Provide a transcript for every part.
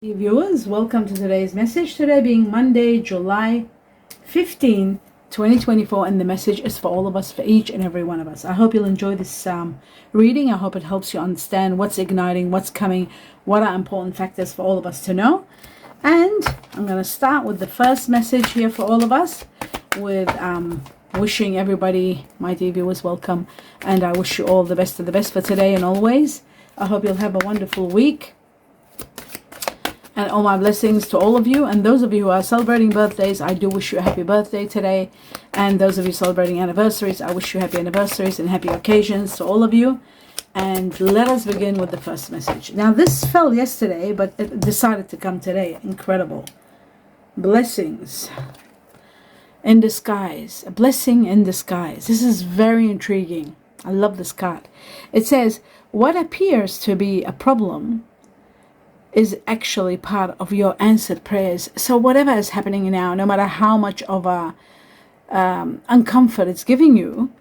Dear viewers, welcome to today's message. Today being Monday, July 15, 2024, and the message is for all of us, for each and every one of us. I hope you'll enjoy this reading. I hope it helps you understand what's igniting, what's coming, what are important factors for all of us to know. And I'm going to start with the first message here for all of us with wishing everybody, my dear viewers, welcome. And I wish you all the best of the best for today and always. I hope you'll have a wonderful week. And all my blessings to all of you. And those of you who are celebrating birthdays, I do wish you a happy birthday today. And those of you celebrating anniversaries, I wish you happy anniversaries and happy occasions to all of you. And let us begin with the first message. Now, this fell yesterday, but it decided to come today. Incredible. Blessings in disguise. A blessing in disguise. This is very intriguing. I love this card. It says, what appears to be a problem is actually part of your answered prayers. So whatever is happening now, no matter how much of a uncomfort it's giving you,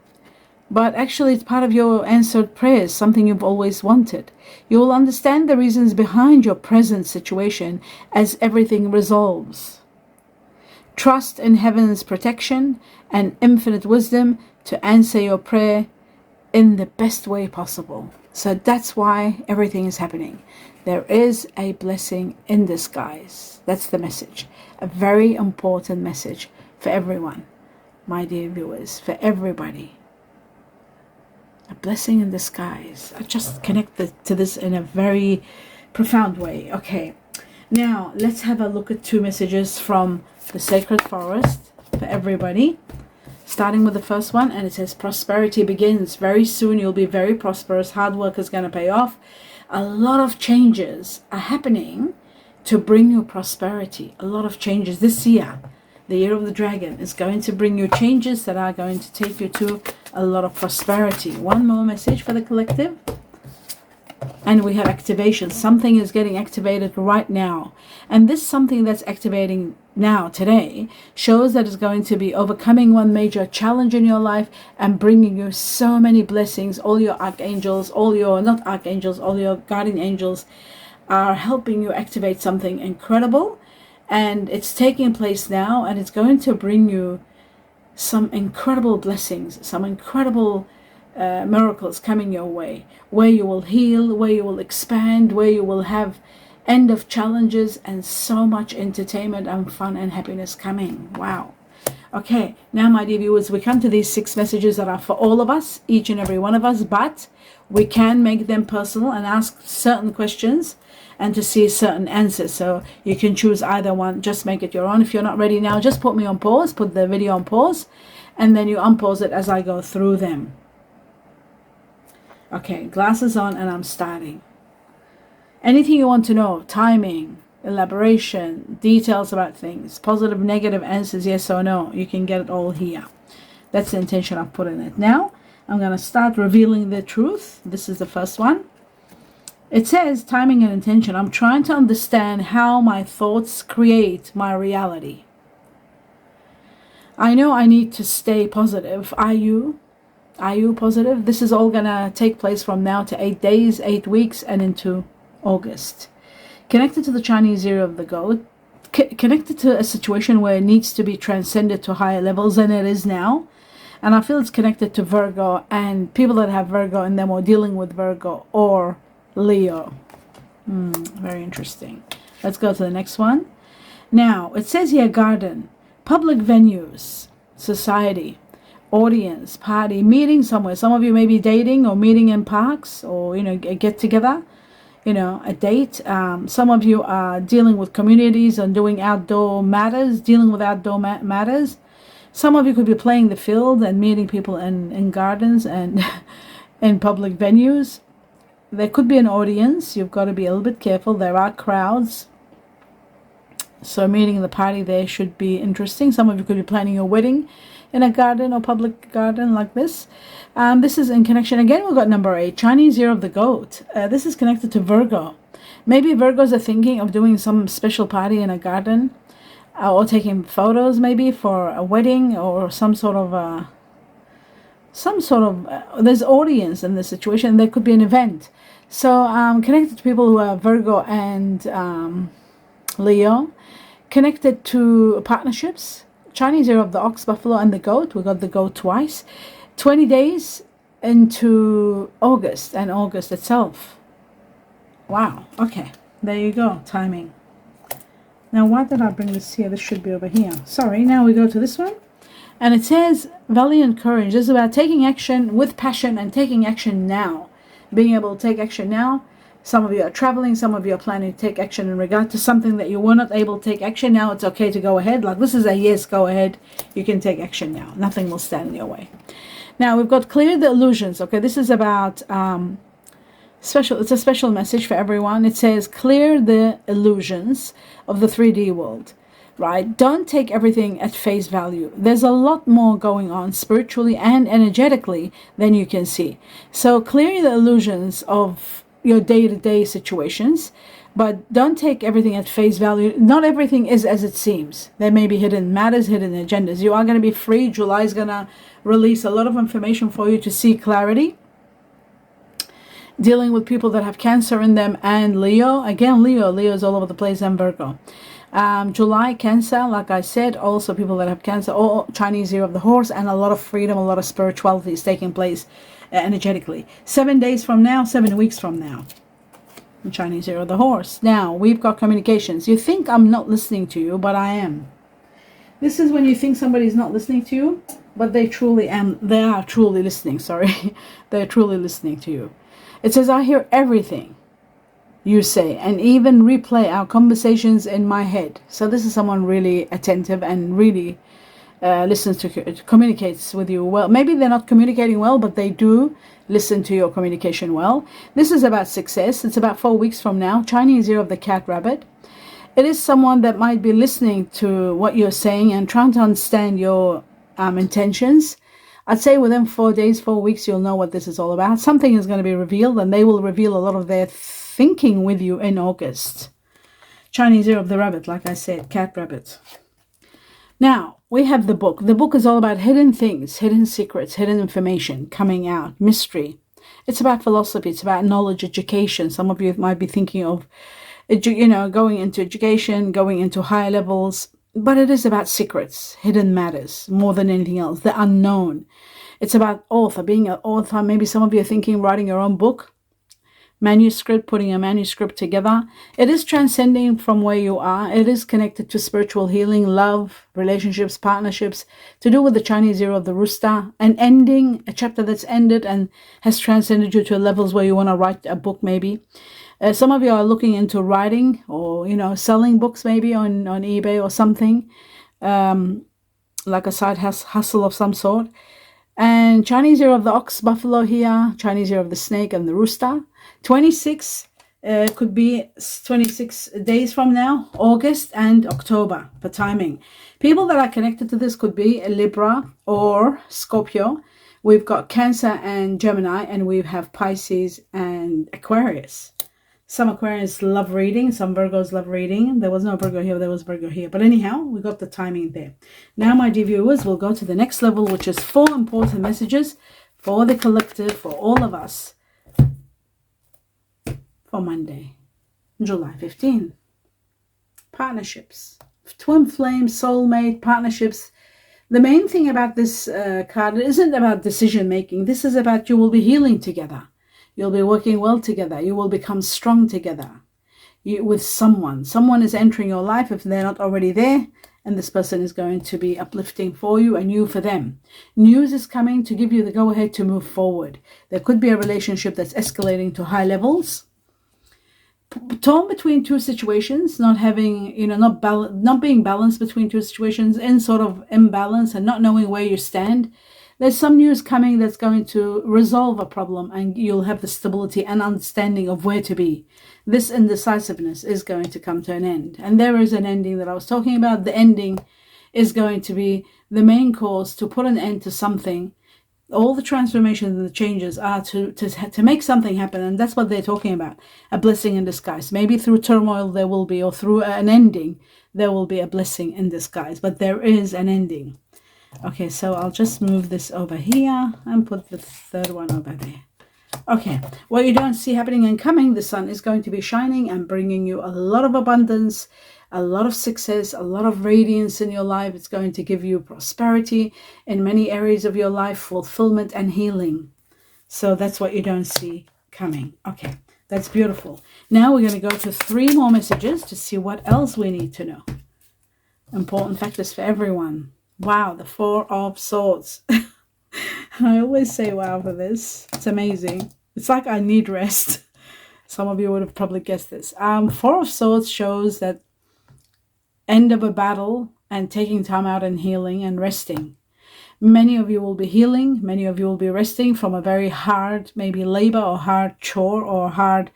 but actually it's part of your answered prayers, something you've always wanted. You will understand the reasons behind your present situation as everything resolves. Trust in heaven's protection and infinite wisdom to answer your prayer in the best way possible. So that's why everything is happening. There is a blessing in disguise. That's the message. A very important message for everyone, my dear viewers, for everybody. A blessing in disguise. I just connected to this in a very profound way. Okay, now let's have a look at two messages from the sacred forest for everybody. Starting with the first one, and it says prosperity begins. Very soon you'll be very prosperous. Hard work is going to pay off. A lot of changes are happening to bring you prosperity. A lot of changes this year. The year of the dragon is going to bring you changes that are going to take you to a lot of prosperity. One more message for the collective. And we have activation. Something is getting activated right now. And this something that's activating now, today, shows that it's going to be overcoming one major challenge in your life and bringing you so many blessings. All your archangels, all your, not archangels, all your guardian angels are helping you activate something incredible. And it's taking place now, and it's going to bring you some incredible blessings, some incredible miracles coming your way, where you will heal, where you will expand, where you will have end of challenges and so much entertainment and fun and happiness coming. Wow. Okay, now my dear viewers, we come to these 6 messages that are for all of us, each and every one of us, but we can make them personal and ask certain questions and to see certain answers. So you can choose either one, just make it your own. If you're not ready now, just put me on pause, put the video on pause, and then you unpause it as I go through them. Okay, glasses on, and I'm starting. Anything you want to know, timing, elaboration, details about things, positive, negative answers, yes or no, you can get it all here. That's the intention I've put in it. Now, I'm going to start revealing the truth. This is the first one. It says, timing and intention. I'm trying to understand how my thoughts create my reality. I know I need to stay positive. Are you? Are you positive? This is all going to take place from now to 8 days, 8 weeks, and into August. Connected to the Chinese year of the goat, connected to a situation where it needs to be transcended to higher levels than it is now. And I feel it's connected to Virgo and people that have Virgo in them or dealing with Virgo or Leo. Very interesting. Let's go to the next one. Now, it says here garden, public venues, society, audience, party, meeting somewhere. Some of you may be dating or meeting in parks or, a get together. A date. Some of you are dealing with communities and doing outdoor matters, dealing with outdoor matters. Some of you could be playing the field and meeting people in gardens and in public venues. There could be an audience. You've got to be a little bit careful. There are crowds. So meeting the party there should be interesting. Some of you could be planning a wedding in a garden or public garden like this. This is in connection. Again, we've got number 8, Chinese year of the goat. This is connected to Virgo. Maybe Virgos are thinking of doing some special party in a garden or taking photos maybe for a wedding or some sort of there's audience in this situation. There could be an event. So connected to people who are Virgo and Leo. Connected to partnerships. Chinese year of the ox, buffalo, and the goat. We got the goat twice. 20 days into August and August itself. Wow. Okay. There you go. Timing. Now, why did I bring this here? This should be over here. Sorry. Now we go to this one. And it says valiant courage. This is about taking action with passion and taking action now. Being able to take action now. Some of you are traveling. Some of you are planning to take action in regard to something that you were not able to take action. Now it's okay to go ahead. Like this is a yes, go ahead. You can take action now. Nothing will stand in your way. Now we've got clear the illusions. Okay, this is about special. It's a special message for everyone. It says clear the illusions of the 3D world. Right? Don't take everything at face value. There's a lot more going on spiritually and energetically than you can see. So clear the illusions of your day-to-day situations, but don't take everything at face value. Not everything is as it seems. There may be hidden matters, hidden agendas. You are going to be free. July is going to release a lot of information for you to see clarity. Dealing with people that have Cancer in them and Leo. Again, Leo is all over the place, and Virgo. July, Cancer, like I said, also people that have Cancer, or Chinese year of the horse, and a lot of freedom, a lot of spirituality is taking place energetically. 7 days from now, 7 weeks from now. Chinese year of the horse. Now, we've got communications. You think I'm not listening to you, but I am. This is when you think somebody's not listening to you, but they are truly listening, sorry. They're truly listening to you. It says, I hear everything you say, and even replay our conversations in my head. So this is someone really attentive and really listens to, communicates with you well. Maybe they're not communicating well, but they do listen to your communication well. This is about success. It's about 4 weeks from now. Chinese year of the cat rabbit. It is someone that might be listening to what you're saying and trying to understand your intentions. I'd say within 4 days, 4 weeks, you'll know what this is all about. Something is going to be revealed, and they will reveal a lot of their thinking with you in August. Chinese year of the rabbit, like I said, cat rabbit. Now, we have the book. The book is all about hidden things, hidden secrets, hidden information coming out, mystery. It's about philosophy. It's about knowledge, education. Some of you might be thinking of, going into education, going into higher levels. But it is about secrets, hidden matters, more than anything else, the unknown. It's about author, being an author. Maybe some of you are thinking writing your own book, manuscript, putting a manuscript together. It is transcending from where you are. It is connected to spiritual healing, love, relationships, partnerships, to do with the Chinese year of the rooster, an ending, a chapter that's ended and has transcended you to levels where you want to write a book maybe. Some of you are looking into writing or, selling books maybe on eBay or something, like a side hustle of some sort. And Chinese year of the ox, buffalo here, Chinese year of the snake and the rooster. 26 could be 26 days from now, August and October for timing. People that are connected to this could be a Libra or Scorpio. We've got Cancer and Gemini, and we have Pisces and Aquarius. Some Aquarians love reading. Some Virgos love reading. There was no Virgo here. There was Virgo here. But anyhow, we got the timing there. Now, my dear viewers, we'll go to the next level, which is 4 important messages for the collective, for all of us, for Monday, July 15. Partnerships. Twin flame, soulmate, partnerships. The main thing about this card isn't about decision making. This is about you will be healing together. You'll be working well together. You will become strong together with someone. Someone is entering your life if they're not already there, and this person is going to be uplifting for you and you for them. News is coming to give you the go-ahead to move forward. There could be a relationship that's escalating to high levels. Torn between two situations, not having, not being balanced between two situations, in sort of imbalance and not knowing where you stand. There's some news coming that's going to resolve a problem, and you'll have the stability and understanding of where to be. This indecisiveness is going to come to an end. And there is an ending that I was talking about. The ending is going to be the main cause to put an end to something. All the transformations and the changes are to make something happen. And that's what they're talking about. A blessing in disguise. Maybe through turmoil there will be, or through an ending, there will be a blessing in disguise. But there is an ending. Okay, so I'll just move this over here and put the third one over there. Okay, what you don't see happening and coming, the sun is going to be shining and bringing you a lot of abundance, a lot of success, a lot of radiance in your life. It's going to give you prosperity in many areas of your life, fulfillment and healing. So that's what you don't see coming. Okay, that's beautiful. Now we're going to go to 3 more messages to see what else we need to know. Important factors for everyone. Wow, the 4 of Swords. I always say wow for this. It's amazing. It's like I need rest. Some of you would have probably guessed this. 4 of Swords shows that end of a battle and taking time out and healing and resting. Many of you will be healing. Many of you will be resting from a very hard, maybe labor or hard chore or hard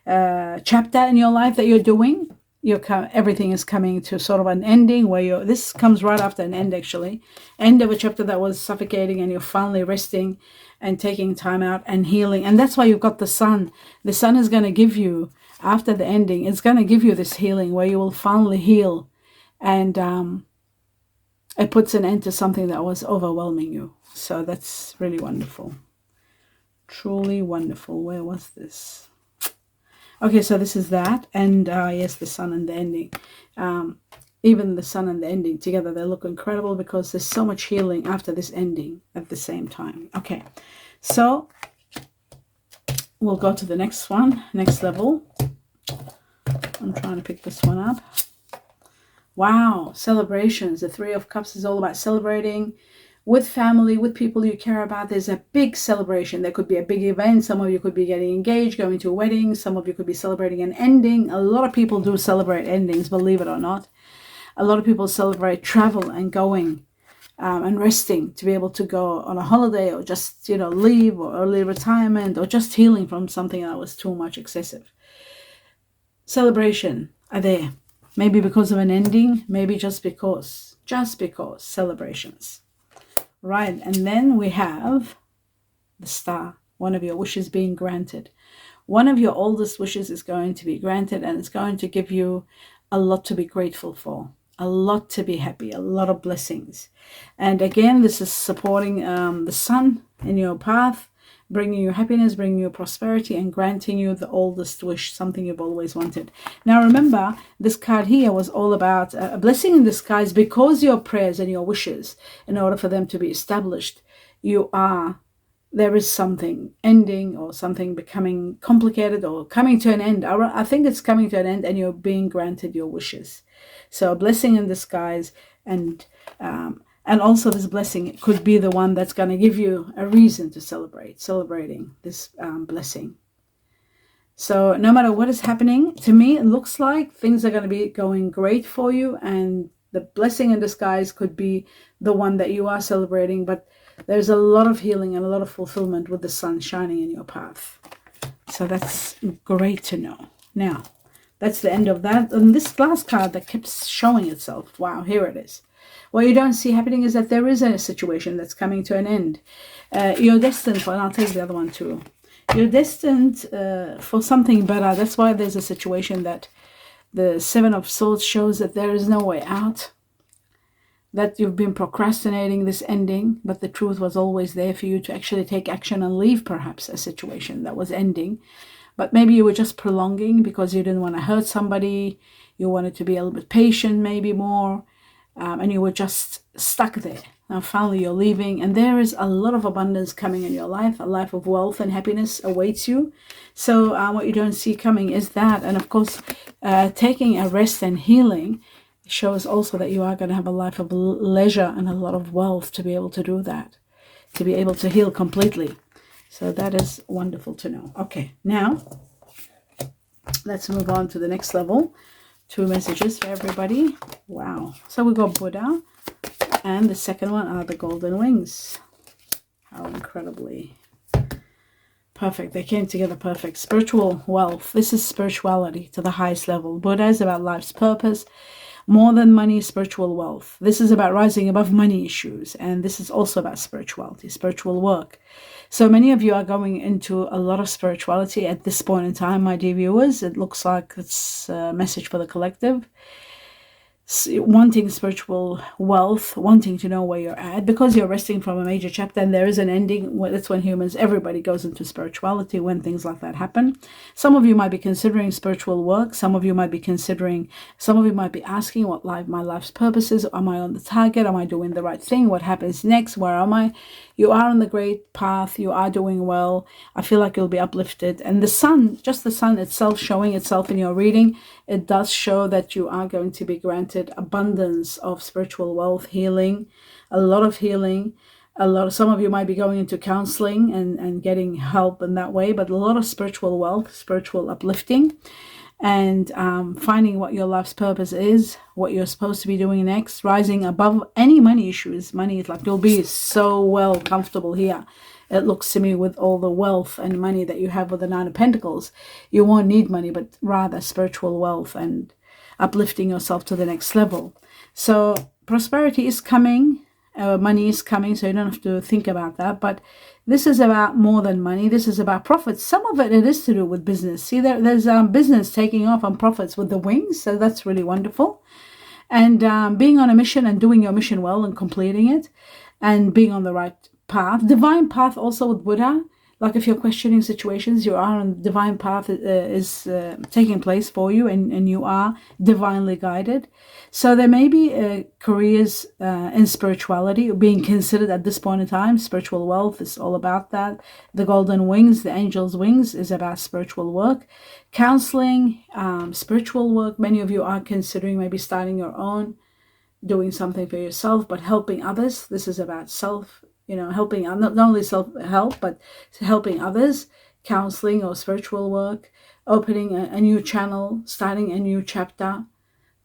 chapter in your life that you're doing. Everything is coming to sort of an ending where this comes right after an end, actually. End of a chapter that was suffocating, and you're finally resting and taking time out and healing. And that's why you've got the Sun. The Sun is going to give you, after the ending, it's going to give you this healing where you will finally heal. And it puts an end to something that was overwhelming you. So that's really wonderful. Truly wonderful. Where was this? Okay, so this is that. And yes, the Sun and the ending. Even the Sun and the ending together, they look incredible because there's so much healing after this ending at the same time. Okay, so we'll go to the next one, next level. I'm trying to pick this one up. Wow, celebrations. The 3 of Cups is all about celebrating with family, with people you care about. There's a big celebration. There could be a big event. Some of you could be getting engaged, going to a wedding. Some of you could be celebrating an ending. A lot of people do celebrate endings, believe it or not. A lot of people celebrate travel and going and resting, to be able to go on a holiday or just, leave, or early retirement, or just healing from something that was too much excessive. Celebration are there. Maybe because of an ending, maybe just because celebrations. Right, and then we have the Star, one of your wishes being granted. One of your oldest wishes is going to be granted, and it's going to give you a lot to be grateful for, a lot to be happy, a lot of blessings. And again, this is supporting the Sun in your path, bringing you happiness, bringing you prosperity, and granting you the oldest wish, something you've always wanted. Now remember, this card here was all about a blessing in disguise, because your prayers and your wishes, in order for them to be established, there is something ending or something becoming complicated or coming to an end. I think it's coming to an end, and you're being granted your wishes. So a blessing in disguise, and also this blessing could be the one that's going to give you a reason to celebrating this blessing. So no matter what is happening, to me, it looks like things are going to be going great for you. And the blessing in disguise could be the one that you are celebrating. But there's a lot of healing and a lot of fulfillment with the Sun shining in your path. So that's great to know. Now, that's the end of that. And this last card that keeps showing itself. Wow, here it is. What you don't see happening is that there is a situation that's coming to an end. You're destined for, and I'll take the other one too. You're destined for something better. That's why there's a situation that the 7 of Swords shows that there is no way out. That you've been procrastinating this ending, but the truth was always there for you to actually take action and leave perhaps a situation that was ending. But maybe you were just prolonging because you didn't want to hurt somebody. You wanted to be a little bit patient, maybe more. And you were just stuck there. Now finally you're leaving, and there is a lot of abundance coming in your life. A life of wealth and happiness awaits you. So what you don't see coming is that. And of course, taking a rest and healing shows also that you are going to have a life of leisure and a lot of wealth to be able to do that, to be able to heal completely. So that is wonderful to know. Okay, now let's move on to the next level. 2 messages for everybody. Wow. So we got Buddha, and the second one are the golden wings. How incredibly perfect. They came together perfect. Spiritual wealth. This is spirituality to the highest level. Buddha is about life's purpose. More than money, spiritual wealth. This is about rising above money issues. And this is also about spirituality, spiritual work. So many of you are going into a lot of spirituality at this point in time, my dear viewers. It looks like it's a message for the collective. wanting spiritual wealth, wanting to know where you're at, because you're resting from a major chapter and there is an ending. That's when humans, everybody goes into spirituality when things like that happen. Some of you might be considering spiritual work. Some of you might be asking what my life's purpose is. Am I on the target? Am I doing the right thing? What happens next? Where am I? You are on the great path. You are doing well. I feel like you'll be uplifted. And the sun, just the sun itself showing itself in your reading, it does show that you are going to be granted abundance of spiritual wealth, healing, a lot of healing. Some of you might be going into counseling and getting help in that way, but a lot of spiritual wealth, spiritual uplifting, and finding what your life's purpose is, what you're supposed to be doing next, rising above any money issues. Money is like, you'll be so well comfortable here. It looks to me with all the wealth and money that you have with the Nine of Pentacles, you won't need money, but rather spiritual wealth and uplifting yourself to the next level. So prosperity is coming, money is coming, so you don't have to think about that. But this is about more than money. This is about profits. Some of it is to do with business. See, there's business taking off on profits with the wings, so that's really wonderful. And being on a mission and doing your mission well and completing it and being on the right path. Divine path also with Buddha. Like if you're questioning situations, you are on divine path is taking place for you, and you are divinely guided. So there may be careers in spirituality being considered at this point in time. Spiritual wealth is all about that. The golden wings, the angel's wings, is about spiritual work. Counseling, spiritual work. Many of you are considering maybe starting your own, doing something for yourself, but helping others. This is about self, helping, not only self-help, but helping others, counseling or spiritual work, opening a new channel, starting a new chapter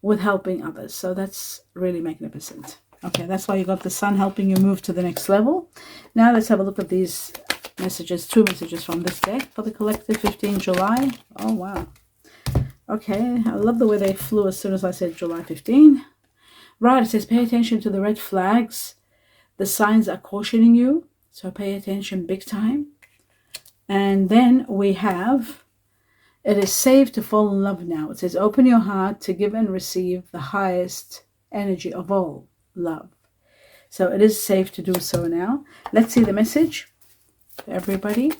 with helping others. So that's really magnificent. Okay, that's why you got the sun helping you move to the next level. Now let's have a look at these messages, 2 messages from this deck for the collective, 15 July. Oh, wow. Okay, I love the way they flew as soon as I said July 15. Right, it says pay attention to the red flags. The signs are cautioning you, so pay attention big time. And then we have, it is safe to fall in love now. It says open your heart to give and receive the highest energy of all, love. So it is safe to do so now. Let's see the message for everybody.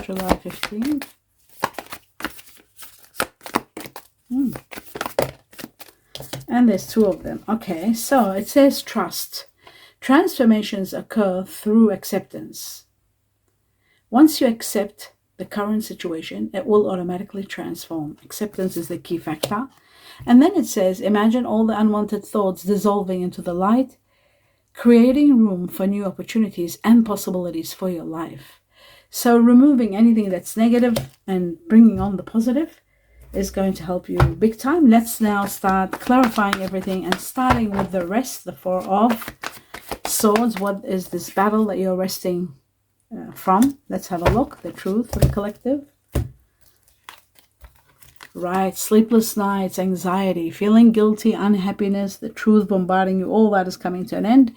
July 15th. And there's 2 of them. Okay, so it says trust. Transformations occur through acceptance. Once you accept the current situation, it will automatically transform. Acceptance is the key factor. And then it says, imagine all the unwanted thoughts dissolving into the light, creating room for new opportunities and possibilities for your life. So removing anything that's negative and bringing on the positive is going to help you big time. Let's now start clarifying everything and starting with the rest, the 4 of Swords. What is this battle that you're resting from? Let's have a look. The truth for the collective. Right, sleepless nights, anxiety, feeling guilty, unhappiness, the truth bombarding you, all that is coming to an end.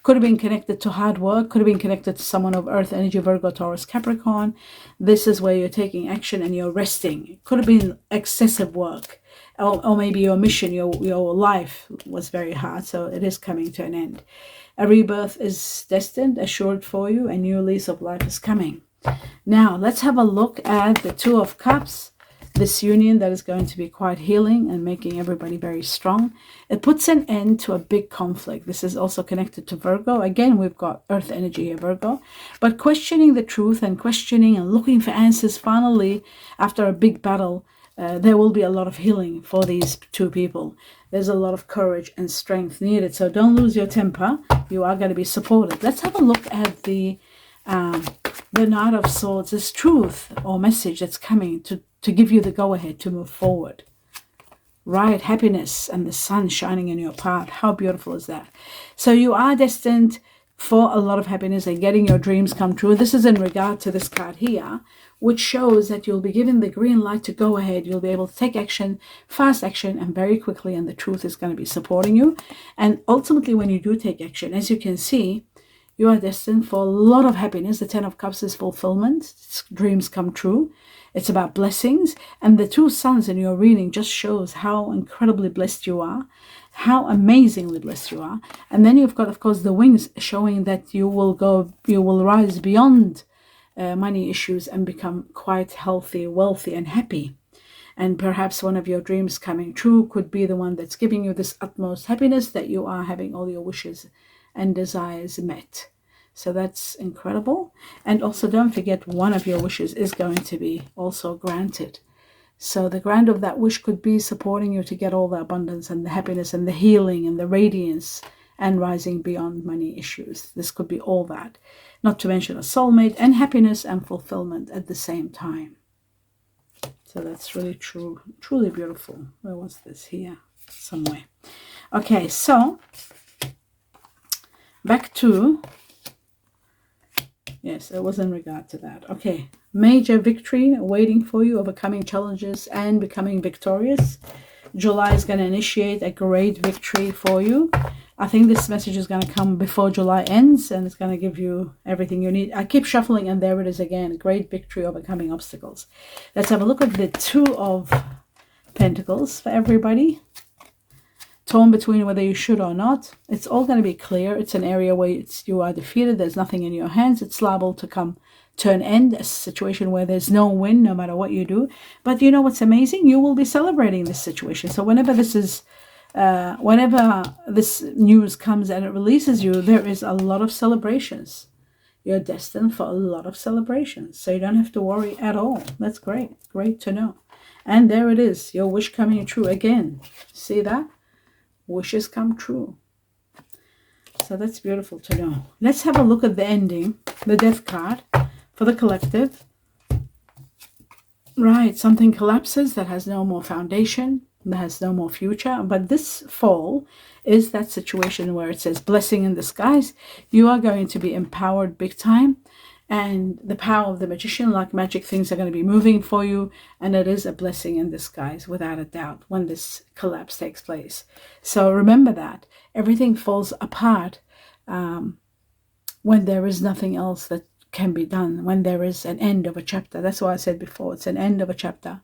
Could have been connected to hard work, could have been connected to someone of Earth energy, Virgo, Taurus, Capricorn. This is where you're taking action and you're resting. It could have been excessive work, or maybe your mission, your life was very hard, so it is coming to an end. A rebirth is destined, assured for you, a new lease of life is coming. Now, let's have a look at the 2 of Cups. This union that is going to be quite healing and making everybody very strong. It puts an end to a big conflict. This is also connected to Virgo. Again, we've got Earth energy here, Virgo. But questioning the truth and questioning and looking for answers, finally, after a big battle, there will be a lot of healing for these 2 people. There's a lot of courage and strength needed. So don't lose your temper. You are going to be supported. Let's have a look at the Knight of Swords, this truth or message that's coming to give you the go-ahead to move forward. Right, happiness and the sun shining in your path. How beautiful is that? So you are destined for a lot of happiness and getting your dreams come true. This is in regard to this card here, which shows that you'll be given the green light to go ahead. You'll be able to take action, fast action, and very quickly, and the truth is going to be supporting you. And ultimately, when you do take action, as you can see, you are destined for a lot of happiness. The 10 of Cups is fulfillment. Dreams come true. It's about blessings. And the two suns in your reading just shows how incredibly blessed you are, how amazingly blessed you are. And then you've got, of course, the wings showing that you will rise beyond money issues and become quite healthy, wealthy, and happy. And perhaps one of your dreams coming true could be the one that's giving you this utmost happiness, that you are having all your wishes and desires met. So that's incredible. And also don't forget, one of your wishes is going to be also granted. So the grant of that wish could be supporting you to get all the abundance and the happiness and the healing and the radiance and rising beyond money issues. This could be all that. Not to mention a soulmate and happiness and fulfillment at the same time. So that's really truly beautiful. Where was this? Here somewhere. Okay, so back to, yes, it was in regard to that. Okay, major victory waiting for you, overcoming challenges and becoming victorious. July is going to initiate a great victory for you. I think this message is going to come before July ends, and it's going to give you everything you need. I keep shuffling, and there it is again. Great victory, overcoming obstacles. Let's have a look at the Two of Pentacles for everybody. Torn between whether you should or not. It's all going to be clear. It's an area where you are defeated. There's nothing in your hands. It's liable to come to an end, a situation where there's no win no matter what you do. But you know what's amazing? You will be celebrating this situation. So whenever this news comes and it releases you, there is a lot of celebrations. You're destined for a lot of celebrations, so you don't have to worry at all. That's great to know. And there it is, your wish coming true again. See that? Wishes come true. So that's beautiful to know. Let's have a look at the ending, the Death card for the collective. Right, something collapses that has no more foundation, that has no more future. But this fall is that situation where it says blessing in disguise. You are going to be empowered big time, and the power of the magician, like magic, things are going to be moving for you, and it is a blessing in disguise without a doubt when this collapse takes place. So remember that everything falls apart when there is nothing else that can be done, when there is an end of a chapter. That's why I said before, it's an end of a chapter,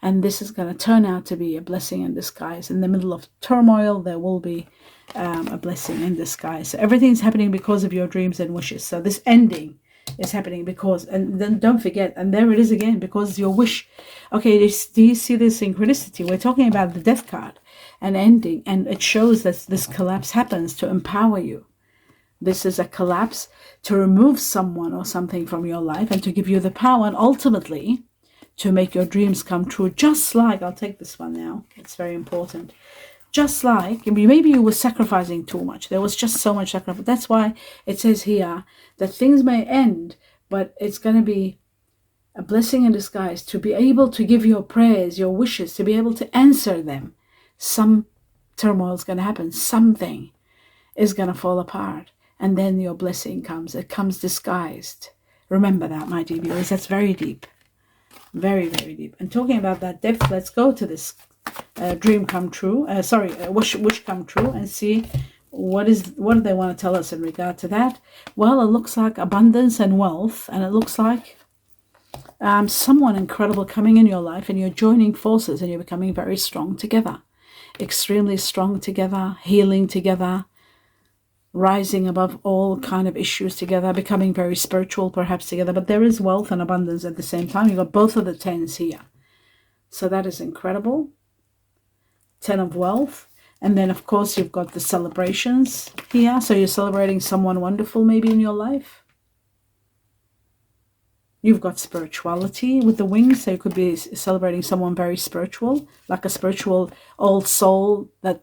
and this is going to turn out to be a blessing in disguise. In the middle of turmoil, there will be a blessing in disguise. So everything's happening because of your dreams and wishes. So this ending is happening because, and then don't forget, and there it is again, because your wish. Okay, do you see this synchronicity? We're talking about the Death card, an ending, and it shows that this collapse happens to empower you. This is a collapse to remove someone or something from your life and to give you the power, and ultimately to make your dreams come true. Just like, I'll take this one now, it's very important. Just like, maybe you were sacrificing too much. There was just so much sacrifice. That's why it says here that things may end, but it's going to be a blessing in disguise to be able to give your prayers, your wishes, to be able to answer them. Some turmoil is going to happen. Something is going to fall apart. And then your blessing comes. It comes disguised. Remember that, my dear viewers. That's very deep. Very, very deep. And talking about that depth, let's go to this dream come true. Wish come true, and see what do they want to tell us in regard to that. Well, it looks like abundance and wealth, and it looks like someone incredible coming in your life, and you're joining forces and you're becoming very strong together. Extremely strong together, healing together, rising above all kind of issues together, becoming very spiritual perhaps together. But there is wealth and abundance at the same time. You've got both of the tens here. So that is incredible. 10 of wealth. And then, of course, you've got the celebrations here. So you're celebrating someone wonderful maybe in your life. You've got spirituality with the wings. So you could be celebrating someone very spiritual, like a spiritual old soul that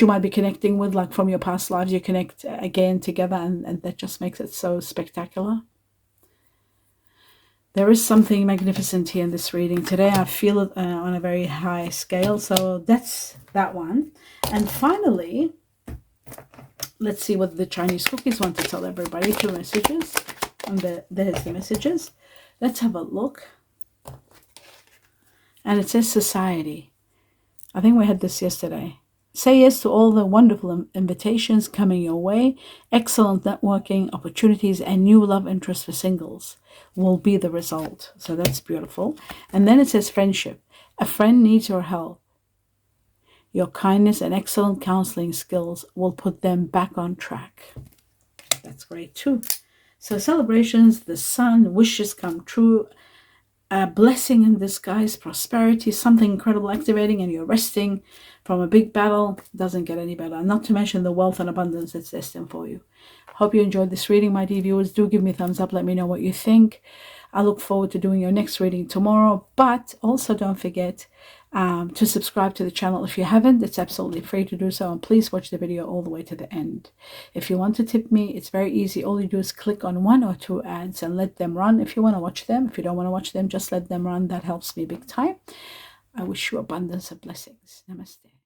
you might be connecting with, like from your past lives. You connect again together, and that just makes it so spectacular. There is something magnificent here in this reading today. I feel it on a very high scale. So that's that one. And finally, let's see what the Chinese cookies want to tell everybody. 2 messages. And there's the messages. Let's have a look. And it says society. I think we had this yesterday. Say yes to all the wonderful invitations coming your way. Excellent networking opportunities and new love interest for singles will be the result. So that's beautiful. And then it says friendship. A friend needs your help. Your kindness and excellent counseling skills will put them back on track. That's great too. So celebrations, the sun, wishes come true, a blessing in disguise, prosperity, something incredible activating, and you're resting from a big battle. Doesn't get any better. Not to mention the wealth and abundance that's destined for you. Hope you enjoyed this reading, my dear viewers. Do give me a thumbs up. Let me know what you think. I look forward to doing your next reading tomorrow. But also don't forget to subscribe to the channel if you haven't. It's absolutely free to do so. And please watch the video all the way to the end. If you want to tip me, it's very easy. All you do is click on 1 or 2 ads and let them run if you want to watch them. If you don't want to watch them, just let them run. That helps me big time. I wish you abundance of blessings. Namaste.